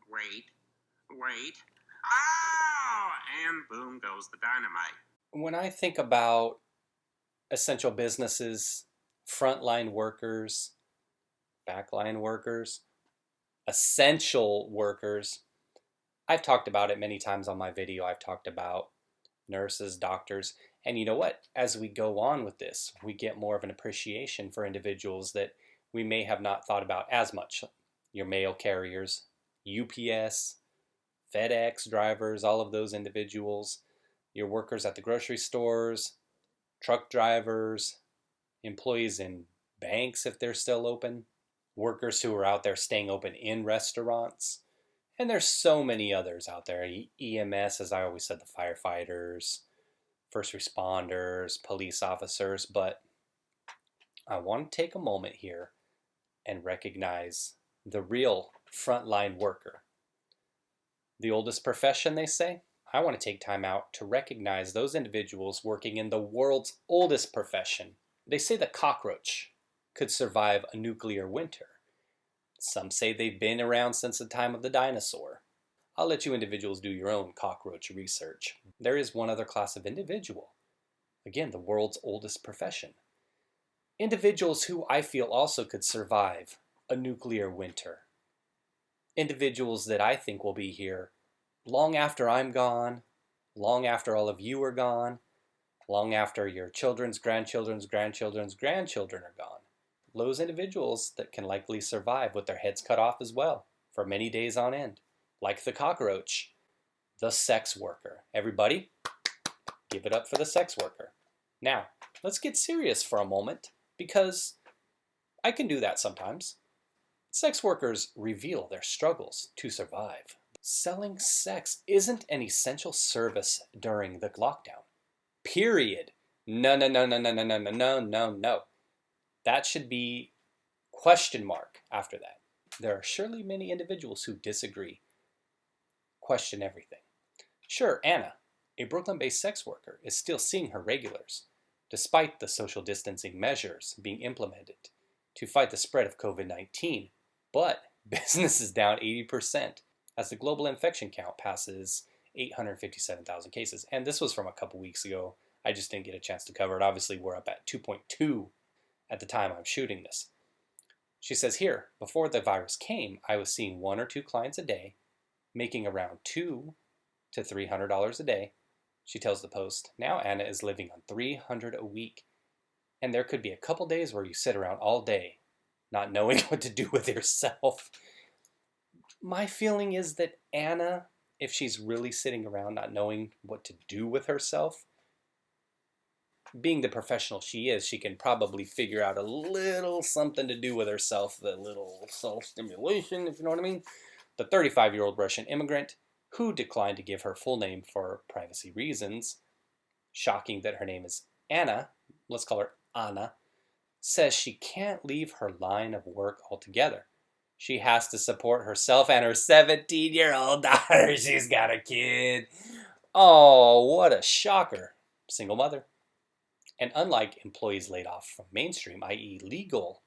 wait. Oh! And boom goes the dynamite. When I think about essential businesses, frontline workers, backline workers, essential workers, I've talked about it many times on my video. I've talked about nurses, doctors, and you know what? As we go on with this, we get more of an appreciation for individuals that we may have not thought about as much. Your mail carriers, UPS, FedEx drivers, all of those individuals, your workers at the grocery stores, truck drivers, employees in banks if they're still open, workers who are out there staying open in restaurants. And there's so many others out there. EMS, as I always said, the firefighters, first responders, police officers. But I want to take a moment here and recognize the real frontline worker. The oldest profession, they say. I want to take time out to recognize those individuals working in the world's oldest profession. They say the cockroach could survive a nuclear winter. Some say they've been around since the time of the dinosaur. I'll let you individuals do your own cockroach research. There is one other class of individual. Again, the world's oldest profession. Individuals who I feel also could survive a nuclear winter. Individuals that I think will be here long after I'm gone, long after all of you are gone, long after your children's grandchildren's grandchildren's grandchildren are gone. Those individuals that can likely survive with their heads cut off as well for many days on end. Like the cockroach, the sex worker. Everybody, give it up for the sex worker. Now, let's get serious for a moment because I can do that sometimes. Sex workers reveal their struggles to survive. Selling sex isn't an essential service during the lockdown. Period. No. That should be question mark after that. There are surely many individuals who disagree, question everything. Sure, Anna, a Brooklyn-based sex worker, is still seeing her regulars, despite the social distancing measures being implemented to fight the spread of COVID-19. But business is down 80% as the global infection count passes 857,000 cases. And this was from a couple weeks ago. I just didn't get a chance to cover it. Obviously, we're up at 2.2 at the time I'm shooting this. She says here, before the virus came, I was seeing 1 or 2 clients a day, making around $200 to $300 a day. She tells the Post, now Anna is living on $300 a week. And there could be a couple days where you sit around all day, not knowing what to do with yourself. My feeling is that Anna, if she's really sitting around not knowing what to do with herself, being the professional she is, she can probably figure out a little something to do with herself, the little self-stimulation, if you know what I mean. The 35-year-old Russian immigrant, who declined to give her full name for privacy reasons, shocking that her name is Anna, let's call her Anna, says she can't leave her line of work altogether. She has to support herself and her 17-year-old daughter. She's got a kid. Oh, what a shocker. Single mother. And unlike employees laid off from mainstream, i.e. legal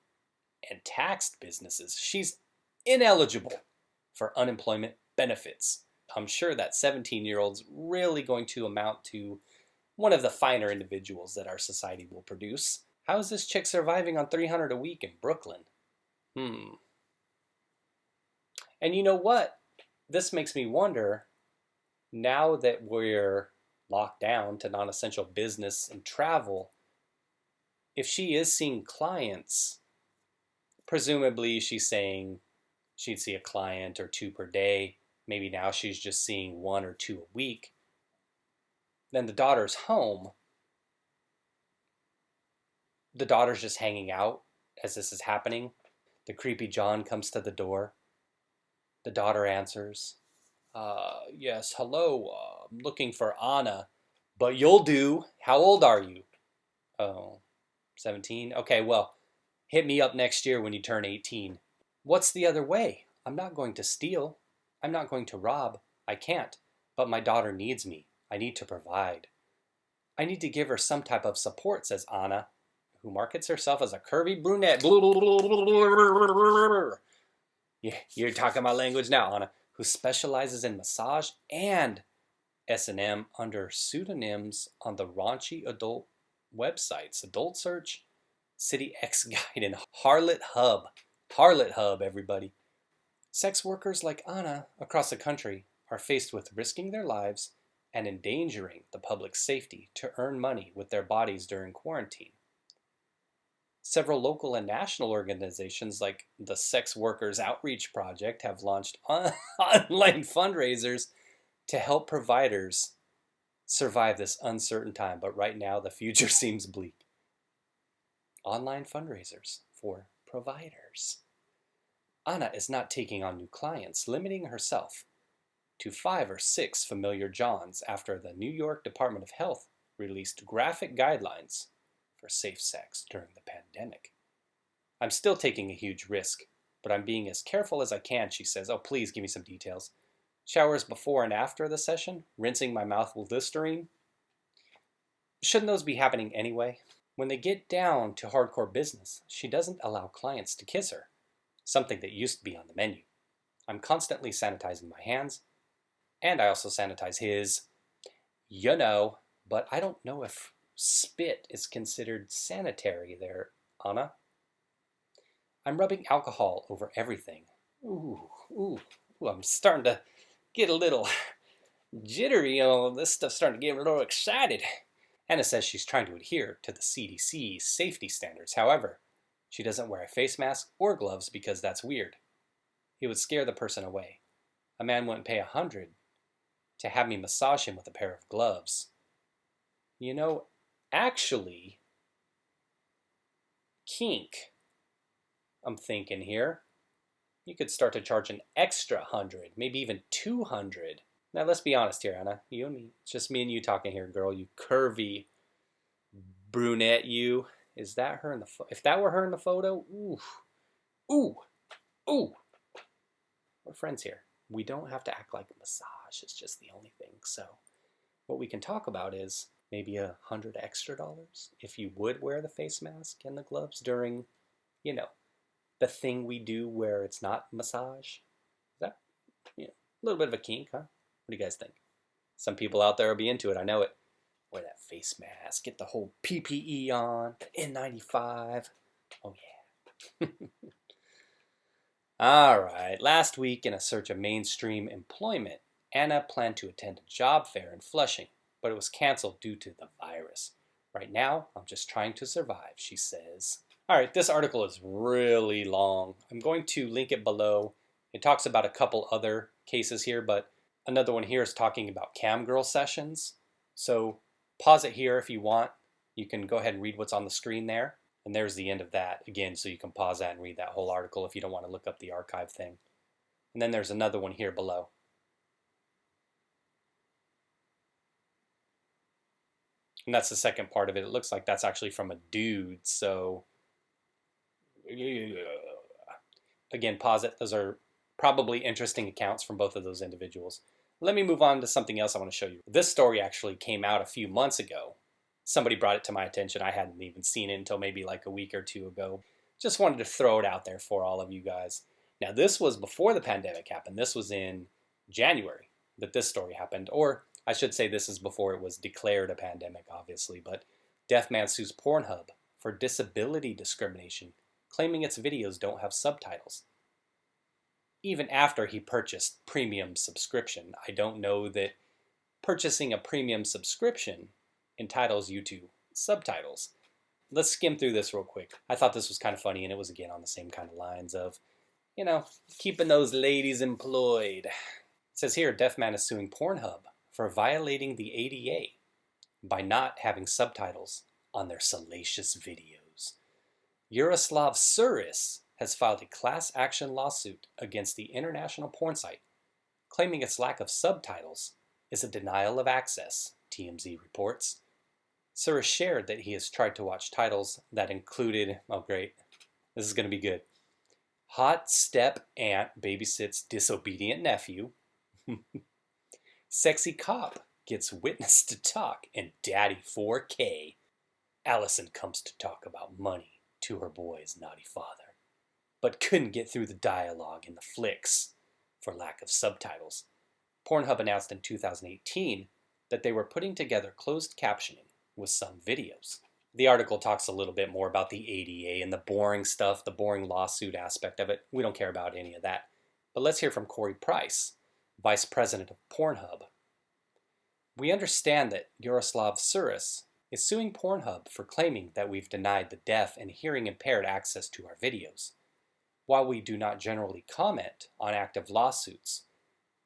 and taxed businesses, she's ineligible for unemployment benefits. I'm sure that 17-year-old's really going to amount to one of the finer individuals that our society will produce. How is this chick surviving on $300 a week in Brooklyn? And you know what? This makes me wonder, now that we're locked down to non-essential business and travel, if she is seeing clients, presumably she's saying she'd see a client or 2 per day. Maybe now she's just seeing 1 or 2 a week. Then the daughter's home. The daughter's just hanging out as this is happening. The creepy John comes to the door. The daughter answers, yes, hello, I'm looking for Anna. But you'll do. How old are you? Oh, 17? Okay, well, hit me up next year when you turn 18. What's the other way? I'm not going to steal. I'm not going to rob. I can't. But my daughter needs me. I need to provide. I need to give her some type of support, says Anna, who markets herself as a curvy brunette. Yeah, you're talking my language now, Anna. Who specializes in massage and S&M under pseudonyms on the raunchy adult websites. Adult Search, City X Guide, and Harlot Hub. Harlot Hub, everybody. Sex workers like Anna across the country are faced with risking their lives and endangering the public's safety to earn money with their bodies during quarantine. Several local and national organizations like the Sex Workers Outreach Project have launched online fundraisers to help providers survive this uncertain time. But right now, the future seems bleak. Online fundraisers for providers. Anna is not taking on new clients, limiting herself to 5 or 6 familiar Johns after the New York Department of Health released graphic guidelines for safe sex during the pandemic. I'm still taking a huge risk, but I'm being as careful as I can, she says. Oh, please give me some details. Showers before and after the session, rinsing my mouth with Listerine. Shouldn't those be happening anyway? When they get down to hardcore business, she doesn't allow clients to kiss her, something that used to be on the menu. I'm constantly sanitizing my hands, and I also sanitize his, but I don't know if spit is considered sanitary there, Anna. I'm rubbing alcohol over everything. Ooh, I'm starting to get a little jittery. This stuff's starting to get a little excited. Anna says she's trying to adhere to the CDC's safety standards. However, she doesn't wear a face mask or gloves because that's weird. It would scare the person away. A man wouldn't pay $100 to have me massage him with a pair of gloves. Actually, kink, I'm thinking here. You could start to charge an extra $100, maybe even $200. Now let's be honest here, Anna. You and me. It's just me and you talking here, girl. You curvy brunette, you. Is that her in the if that were her in the photo? Ooh. We're friends here. We don't have to act like a massage. It's just the only thing. So what we can talk about is maybe $100 extra if you would wear the face mask and the gloves during, the thing we do where it's not massage. Is that, a little bit of a kink, huh? What do you guys think? Some people out there will be into it. I know it. Wear that face mask. Get the whole PPE on. The N95. Oh, yeah. All right. Last week, in a search of mainstream employment, Anna planned to attend a job fair in Flushing, but it was canceled due to the virus. Right now, I'm just trying to survive, she says. All right, this article is really long. I'm going to link it below. It talks about a couple other cases here, but another one here is talking about cam girl sessions. So pause it here if you want. You can go ahead and read what's on the screen there. And there's the end of that, again, so you can pause that and read that whole article if you don't want to look up the archive thing. And then there's another one here below. And that's the second part of it. It looks like that's actually from a dude, so again, pause it. Those are probably interesting accounts from both of those individuals. Let me move on to something else I want to show you. This story actually came out a few months ago. Somebody brought it to my attention. I hadn't even seen it until maybe like a week or two ago. Just wanted to throw it out there for all of you guys. Now, this was before the pandemic happened. This was in January that this story happened. Or I should say this is before it was declared a pandemic, obviously. But deaf man sues Pornhub for disability discrimination, claiming its videos don't have subtitles. Even after he purchased premium subscription. I don't know that purchasing a premium subscription entitles you to subtitles. Let's skim through this real quick. I thought this was kind of funny, and it was again on the same kind of lines of, keeping those ladies employed. It says here, deaf man is suing Pornhub for violating the ADA by not having subtitles on their salacious videos. Yaroslav Suris has filed a class action lawsuit against the international porn site, claiming its lack of subtitles is a denial of access, TMZ reports. Suris shared that he has tried to watch titles that included, oh great, this is going to be good, Hot Step Aunt Babysits Disobedient Nephew, Sexy Cop Gets Witness to Talk, and Daddy 4K. Allison comes to talk about money to her boy's naughty father. but couldn't get through the dialogue in the flicks for lack of subtitles. Pornhub announced in 2018 that they were putting together closed captioning with some videos. The article talks a little bit more about the ADA and the boring stuff, the boring lawsuit aspect of it. We don't care about any of that. But let's hear from Corey Price, Vice President of Pornhub. We understand that Yaroslav Suris is suing Pornhub for claiming that we've denied the deaf and hearing impaired access to our videos. While we do not generally comment on active lawsuits,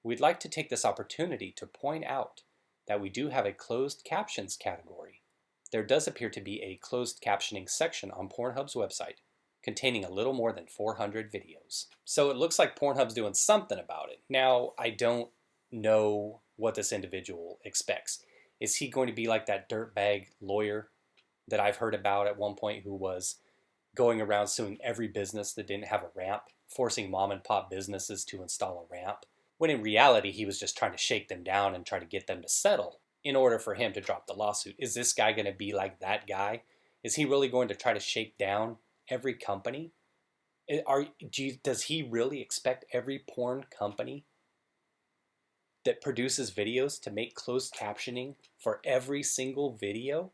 we'd like to take this opportunity to point out that we do have a closed captions category. There does appear to be a closed captioning section on Pornhub's website containing a little more than 400 videos. So it looks like Pornhub's doing something about it. Now, I don't know what this individual expects. Is he going to be like that dirtbag lawyer that I've heard about at one point who was going around suing every business that didn't have a ramp, forcing mom and pop businesses to install a ramp, when in reality he was just trying to shake them down and try to get them to settle in order for him to drop the lawsuit? Is this guy going to be like that guy? Is he really going to try to shake down every company? Does he really expect every porn company that produces videos to make closed captioning for every single video?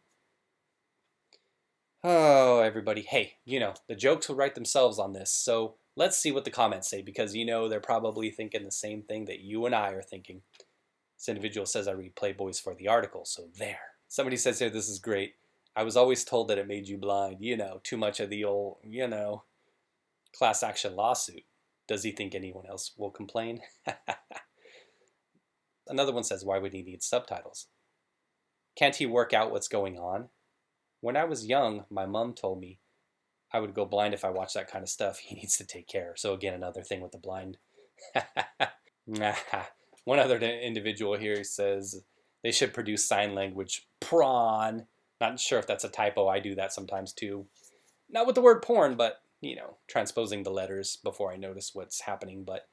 Oh, everybody. Hey, the jokes will write themselves on this, so let's see what the comments say, because they're probably thinking the same thing that you and I are thinking. This individual says I read Playboys for the article, so there. Somebody says here, this is great. I was always told that it made you blind. Too much of the old, class action lawsuit. Does he think anyone else will complain? Another one says, why would he need subtitles? Can't he work out what's going on? When I was young, my mom told me I would go blind if I watched that kind of stuff. He needs to take care. So again, another thing with the blind. One other individual here says they should produce sign language prawn. Not sure if that's a typo. I do that sometimes too. Not with the word porn, but, transposing the letters before I notice what's happening. But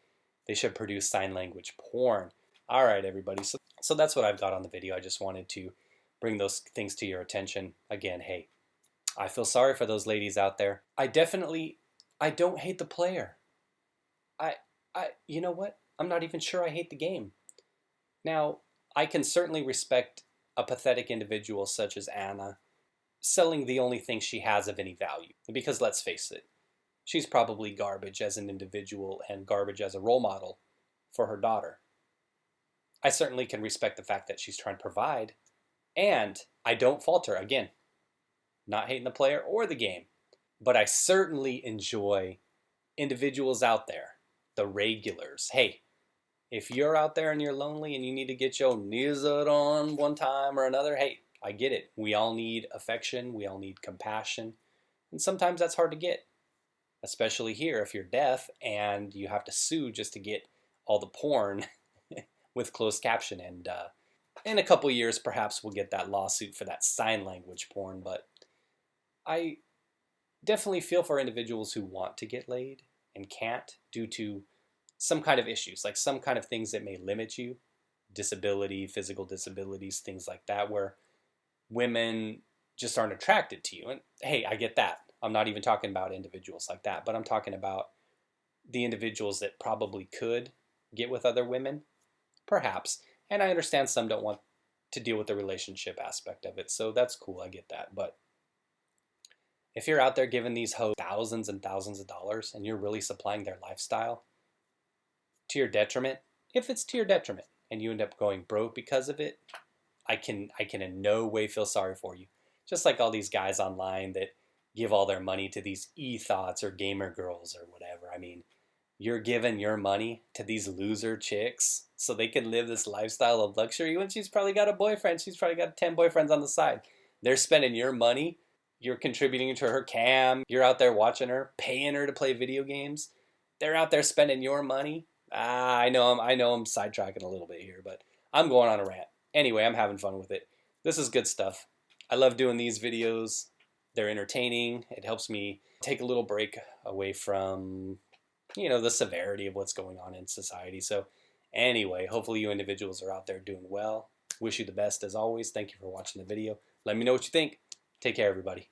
they should produce sign language porn. All right, everybody. So that's what I've got on the video. I just wanted to bring those things to your attention. Again, hey, I feel sorry for those ladies out there. I don't hate the player. You know what? I'm not even sure I hate the game. Now, I can certainly respect a pathetic individual such as Anna selling the only thing she has of any value. Because let's face it, she's probably garbage as an individual and garbage as a role model for her daughter. I certainly can respect the fact that she's trying to provide, and I don't fault her. Again, not hating the player or the game, but I certainly enjoy individuals out there, the regulars. Hey, if you're out there and you're lonely and you need to get your nizzard on one time or another, hey, I get it. We all need affection. We all need compassion. And sometimes that's hard to get, especially here if you're deaf and you have to sue just to get all the porn with closed caption. And in a couple years, perhaps we'll get that lawsuit for that sign language porn. But I definitely feel for individuals who want to get laid and can't due to some kind of issues, like some kind of things that may limit you, disability, physical disabilities, things like that, where women just aren't attracted to you. And hey, I get that. I'm not even talking about individuals like that, but I'm talking about the individuals that probably could get with other women, perhaps. And I understand some don't want to deal with the relationship aspect of it, so that's cool. I get that. But if you're out there giving these hoes thousands and thousands of dollars and you're really supplying their lifestyle to your detriment, if it's to your detriment and you end up going broke because of it, I can in no way feel sorry for you. Just like all these guys online that give all their money to these e-thoughts or gamer girls or whatever. I mean, you're giving your money to these loser chicks so they can live this lifestyle of luxury when she's probably got a boyfriend. She's probably got 10 boyfriends on the side. They're spending your money. You're contributing to her cam. You're out there watching her, paying her to play video games. They're out there spending your money. I know I'm sidetracking a little bit here, but I'm going on a rant. Anyway, I'm having fun with it. This is good stuff. I love doing these videos. They're entertaining. It helps me take a little break away from, the severity of what's going on in society. So anyway, hopefully you individuals are out there doing well. Wish you the best as always. Thank you for watching the video. Let me know what you think. Take care, everybody.